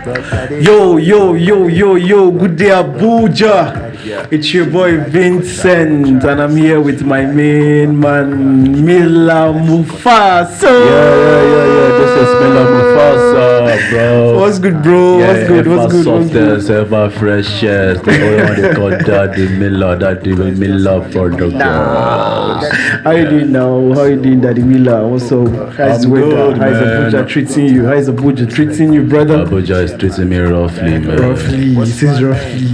Yo, good day, Abuja. It's your boy Vincent, and I'm here with my main man, Mila Mufasa. Yeah. This is Mila Mufasa, bro. What's good, bro? Yeah, What's good? Softest, ever freshest. The only one they call Daddy Mila for the girls. How you doing now? How you doing, Daddy Mila? What's up? How's the weather? How's Abuja treating you? How's Abuja treating you, brother? Abuja is treating me roughly, man. Roughly. This is roughly.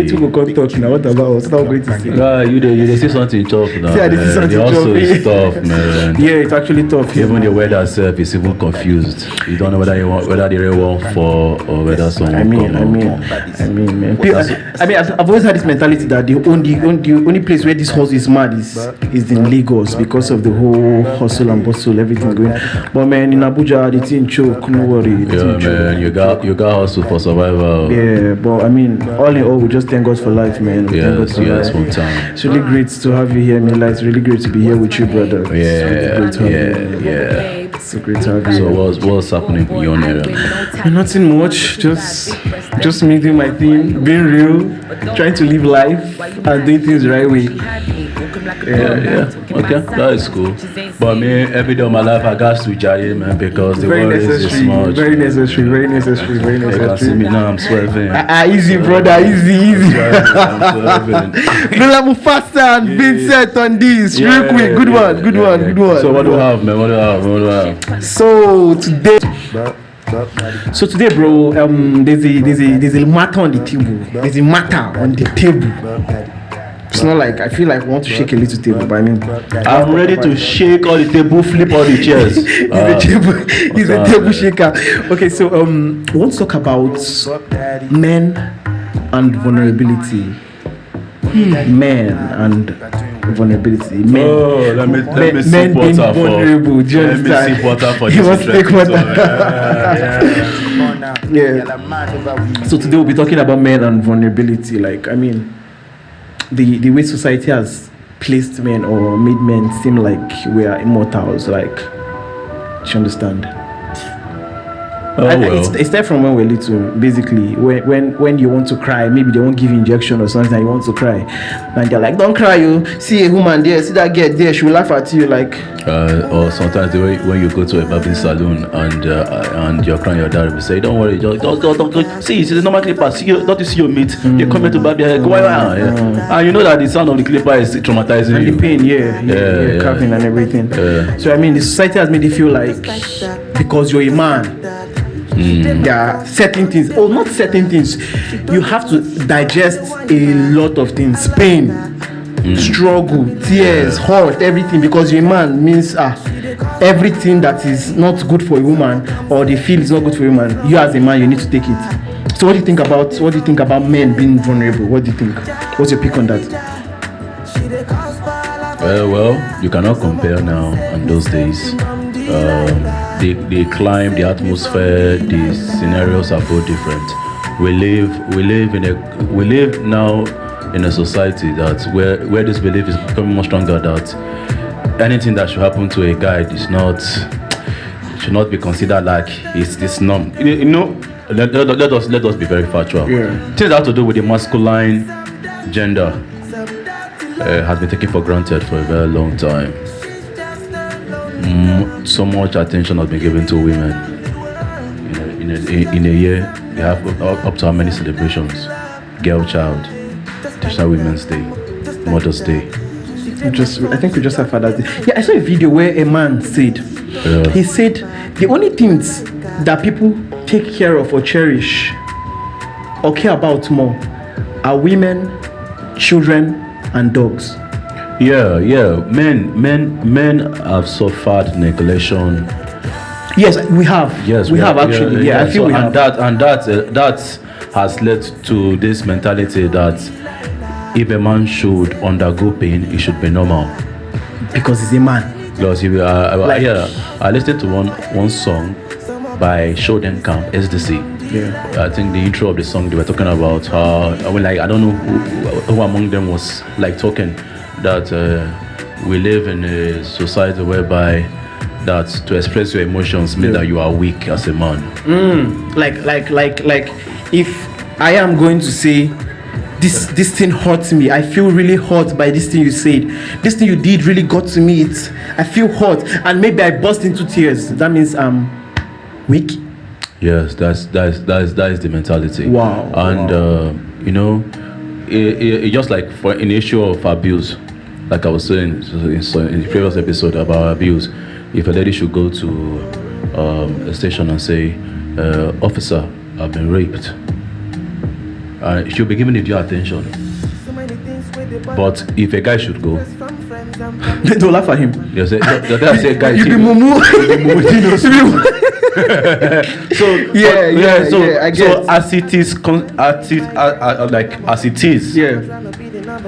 Wait till we come talk now. What about us? What are we going to say? Yeah, you say something tough now. Yeah, this is something the also tough. is tough, man. Yeah, it's actually tough. Even the weather itself is even confused. You don't know whether they really want for or whether someone I mean, man. I've always had this mentality that the only place where this hustle is mad is in Lagos because of the whole hustle and bustle, everything going. But man, in Abuja, the thing choke. No worry. Man, you got hustle for survival. Yeah, but I mean, all in all, we just thank God for life, man. Yes, one time. It's really great to have you here, Mila. It's really great to be here with you, brother. Yeah. It's so great to have you. So what's happening in your area? Nothing much. Just me doing my thing, being real, trying to live life and doing things the right way. Yeah. Okay, that is cool. But me, every day of my life, I got to Jai, man, because the world is this much. Very necessary. You can see me now, I'm swerving. Easy, brother, easy. I'm swerving. Mila Mufasa and Vincent on this. Real quick. Good one. So what do I have, man? What do I have? So today, bro, there's a matter on the table. It's not like I feel like I want to shake a little table, but I mean, I'm ready to shake all the table, flip all the chairs. He's a table shaker. Okay, so we want to talk about men and vulnerability. Men and vulnerability. Men. Let me men sip being water vulnerable. Do you Let me understand? sip water for He wants to take water. Yeah. So today we'll be talking about men and vulnerability. Like, I mean, the way society has placed men or made men seem like we are immortals. Like, do you understand? It started from when we were little. Basically, when you want to cry, maybe they won't give you injection or something, and you want to cry, and they're like, "Don't cry, you see a woman there, see that girl there, she will laugh at you." Like, or sometimes the way when you go to a barbing salon and you're crying, your dad will say, "Don't worry, just don't see the normal clipper. Don't you see your meat? You come here to barb your hair, go around." And you know that the sound of the clipper is traumatizing and you. the pain, coughing and everything. So I mean, the society has made you feel like because you're a man. There are certain things, not certain things. You have to digest a lot of things, pain, struggle, tears, hurt, everything. Because you're a man means everything that is not good for a woman or they feel is not good for a woman. You as a man, you need to take it. So what do you think about men being vulnerable? What do you think? What's your pick on that? Well, you cannot compare now and those days. The climate, the atmosphere, the scenarios are both different. We live now in a society that where this belief is becoming more stronger that anything that should happen to a guy should not be considered like it's this norm. You know, let us be very factual. Things that have to do with the masculine gender has been taken for granted for a very long time. So much attention has been given to women. In a year, you have up to how many celebrations? Girl Child, National Women's Day, Mother's Day. I think we just have Father's Day. Yeah, I saw a video where a man said, he said the only things that people take care of or cherish or care about more are women, children, and dogs. Yeah. Men have suffered neglection. Yes, we have. Yes, we have actually. Yeah, I feel we have. That has led to this mentality that if a man should undergo pain, it should be normal. Because he's a man. Because I listened to one song by Shoden Camp, SDC. Yeah. I think the intro of the song they were talking about how I don't know who among them was like talking that we live in a society whereby that to express your emotions means that you are weak as a man. Like if I am going to say this thing hurts me, I feel really hurt by this thing you said, this thing you did really got to me, I feel hurt, and maybe I burst into tears, that means I'm weak. Yes, that is the mentality. Wow. And you know, it just like for an issue of abuse, like I was saying in the previous episode about abuse, if a lady should go to a station and say, officer, I've been raped, she'll be given the due attention. But if a guy should go, they don't laugh at him. They say, guy, you be mumu. So I guess. So as it is,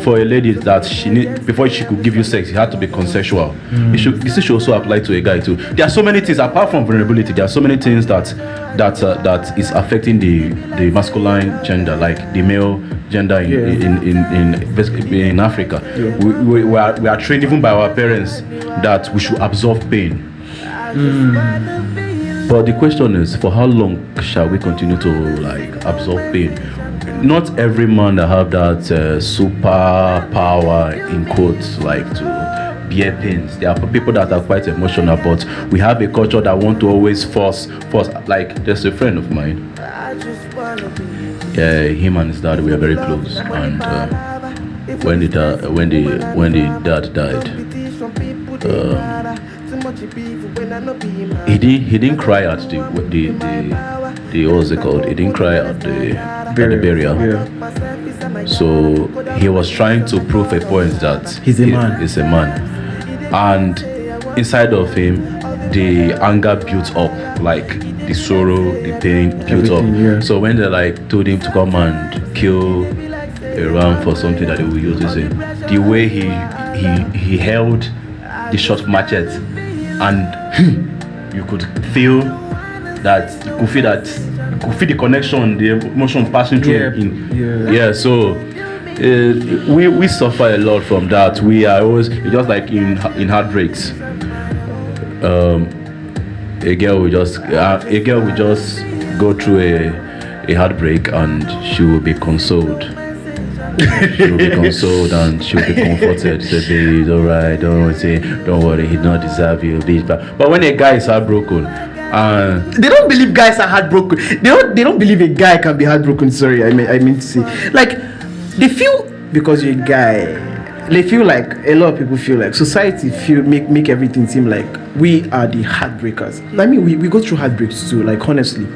for a lady that she need, before she could give you sex, it had to be consensual. This should also apply to a guy too. There are so many things apart from vulnerability. There are so many things that is affecting the masculine gender, like the male gender in Africa. We are trained even by our parents that we should absorb pain. But the question is, for how long shall we continue to like absorb pain? Not every man that have that super power in quotes, like to bear pains. There are people that are quite emotional, but we have a culture that want to always force. Like there's a friend of mine. Yeah, him and his dad were very close, and when the dad died, he didn't cry at the what's it called? He didn't cry at the burial. Yeah. So he was trying to prove a point that he's a man. He's a man, and inside of him, the anger built up, like the sorrow, the pain built up. Yeah. So when they like told him to come and kill a ram for something that they will use this in, the way he held the short machete, and you could feel the connection, the emotion passing through. So we suffer a lot from that. We are always just like in heartbreaks. A girl will just go through a heartbreak, and she will be consoled. She will be consoled and she will be comforted. Say, baby, it's alright. Don't worry. He don't deserve you, bitch. But when a guy is heartbroken, they don't believe guys are heartbroken. They don't believe a guy can be heartbroken. Sorry, I mean to say, like, they feel because you're a guy. They feel like a lot of people feel like society make everything seem like we are the heartbreakers. I mean, we go through heartbreaks too. Like, honestly,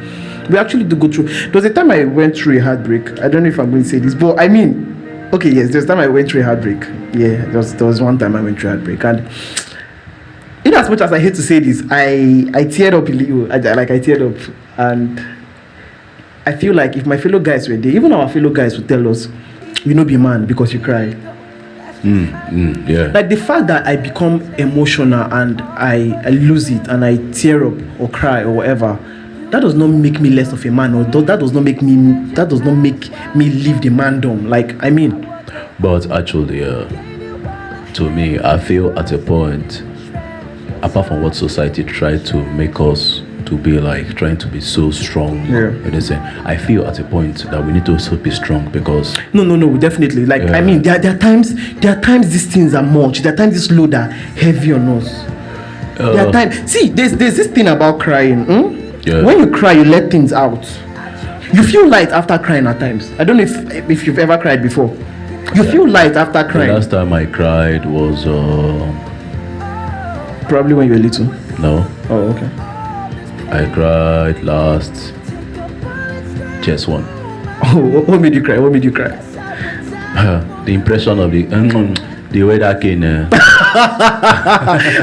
we actually do go through. There was a time I went through a heartbreak. I don't know if I'm going to say this, but I mean, okay, yes, there's a time I went through a heartbreak. Yeah, there was one time I went through a heartbreak, and in as much as I hate to say this, I teared up a little. I teared up, and I feel like if my fellow guys were there, even our fellow guys would tell us, "You know, be man because you cry." Yeah. Like the fact that I become emotional and I lose it and I tear up or cry or whatever, that does not make me less of a man, or that does not make me leave the mandom. Like, I mean. But actually, to me, I feel at a point, apart from what society tried to make us to be like, trying to be so strong, I feel at a point that we need to also be strong, because no, definitely. Like, I mean, there are times these things are much. There are times this load are heavy on us. There are times. See, there's this thing about crying. When you cry, you let things out. You feel light after crying at times. I don't know if you've ever cried before. You feel light after crying. The last time I cried was probably when you were little. No. Oh, okay. I cried last just one. Oh, what made you cry? The impression of the way that came.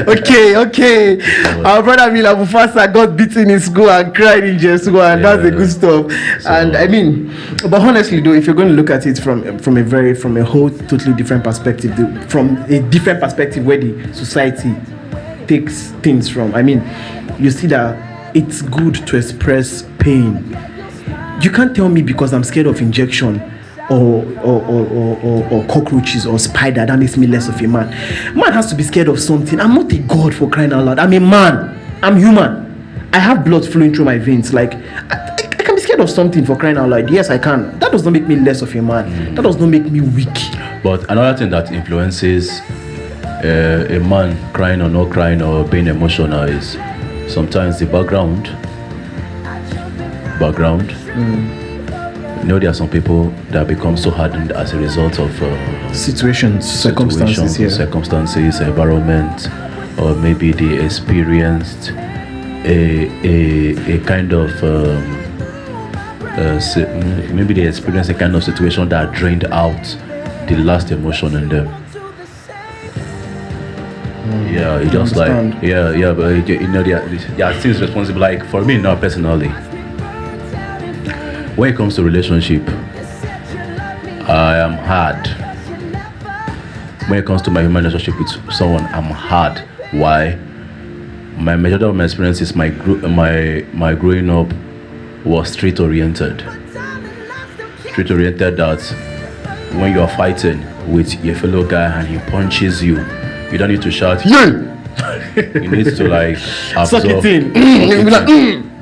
Okay. Our brother Mila Mufasa got beaten in school and cried in jail school, and that's the good stuff. So, and I mean, but honestly though, if you're going to look at it from a whole totally different perspective, from a different perspective where the society takes things from, I mean, you see that it's good to express pain. You can't tell me because I'm scared of injection or cockroaches or spider, that makes me less of a man. Man has to be scared of something. I'm not a god, for crying out loud. I'm a man. I'm human. I have blood flowing through my veins. Like, I can be scared of something, for crying out loud. Yes, I can. That does not make me less of a man. That does not make me weak. But another thing that influences a man crying or not crying or being emotional is sometimes the background. You know, there are some people that become so hardened as a result of circumstances, environment, or maybe they experienced a kind of maybe they experienced a kind of situation that drained out the last emotion in them. Yeah, it just like but you know, there are things responsible. Like for me now personally, when it comes to relationship, I am hard. When it comes to my human relationship with someone, I'm hard. Why? My majority of my experiences, my growing up was street oriented. That when you are fighting with your fellow guy and he punches you, you don't need to shout, yeah! You need to like absorb. Suck it in.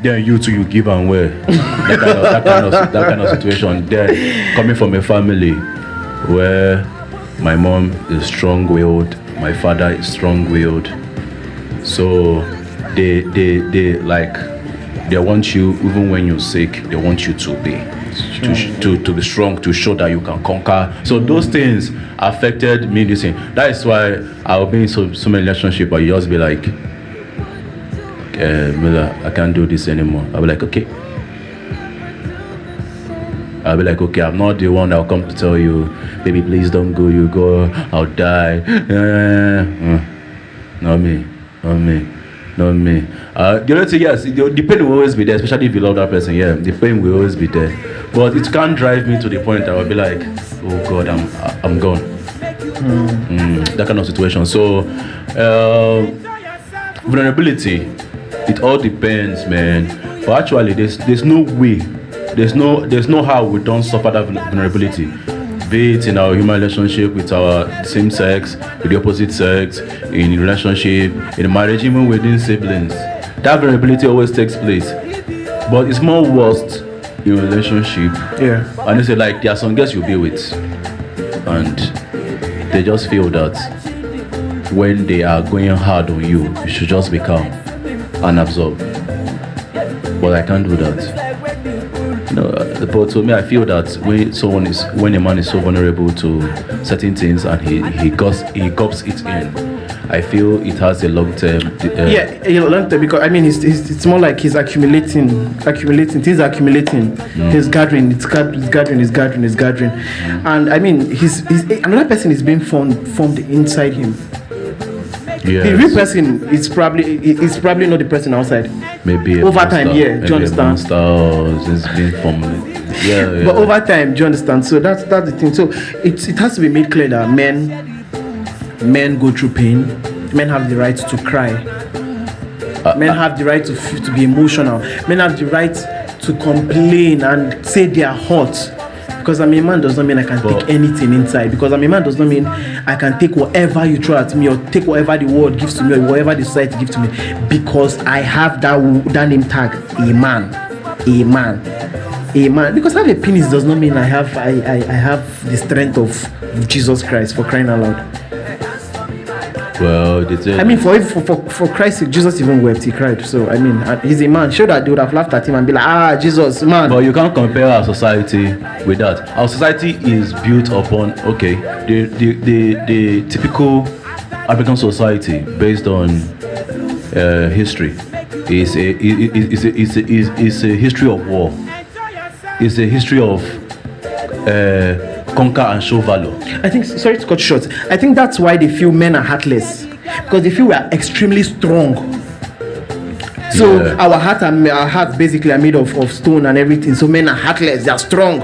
Then you give and wear. That kind of situation. Then coming from a family where my mom is strong-willed, my father is strong-willed, so they want you, even when you're sick, they want you to be strong, to show that you can conquer. So those things affected me. This thing. That is why I'll be in so many relationships, but you just be like, Miller, I can't do this anymore. I'll be like, okay. I'm not the one that'll come to tell you, baby, please don't go. You go, I'll die. Not me. The other thing, yes, the pain will always be there, especially if you love that person. Yeah, the pain will always be there, but it can't drive me to the point that I'll be like, oh God, I'm gone. That kind of situation. So vulnerability, it all depends, man. But actually, there's no way, there's no how we don't suffer that vulnerability. Be it in our human relationship with our same sex, with the opposite sex, in relationship, in marriage, even within siblings. That vulnerability always takes place. But it's more worst in relationship. Yeah. And they say, like, there are some girls you'll be with, and they just feel that when they are going hard on you, you should just be calm and absorb. But I can't do that. No, but to me, I feel that when a man is so vulnerable to certain things and he gulps it in, I feel it has a long term. Long term, because I mean, it's more like he's accumulating. Things are accumulating. He's gathering. It's gathering. And I mean, he's another person is being formed inside him. Yes. The real person is probably not the person outside. Maybe over time, yeah. Do you understand? Yeah. But over time, do you understand? So that's the thing. So it has to be made clear that men go through pain. Men have the right to cry. Men have the right to be emotional. Men have the right to complain and say they are hot. Because I'm a man does not mean I can take anything inside. Because I'm a man does not mean I can take whatever you throw at me or take whatever the world gives to me or whatever the society gives to me. Because I have that name tag, a man. Because I have a penis does not mean I have the strength of Jesus Christ, for crying out loud. Well, I mean, for Christ's sake, Jesus even wept. He cried. So I mean, he's a man. Sure that they would have laughed at him and be like, Jesus, man. But you can't compare our society with that. Our society is built upon the typical African society based on history. It's a history of war. It's a history of conquer and show valor. I think, sorry to cut short, I think that's why they feel men are heartless, because they feel we are extremely strong. So our hearts basically are made of stone and everything. So men are heartless, they are strong.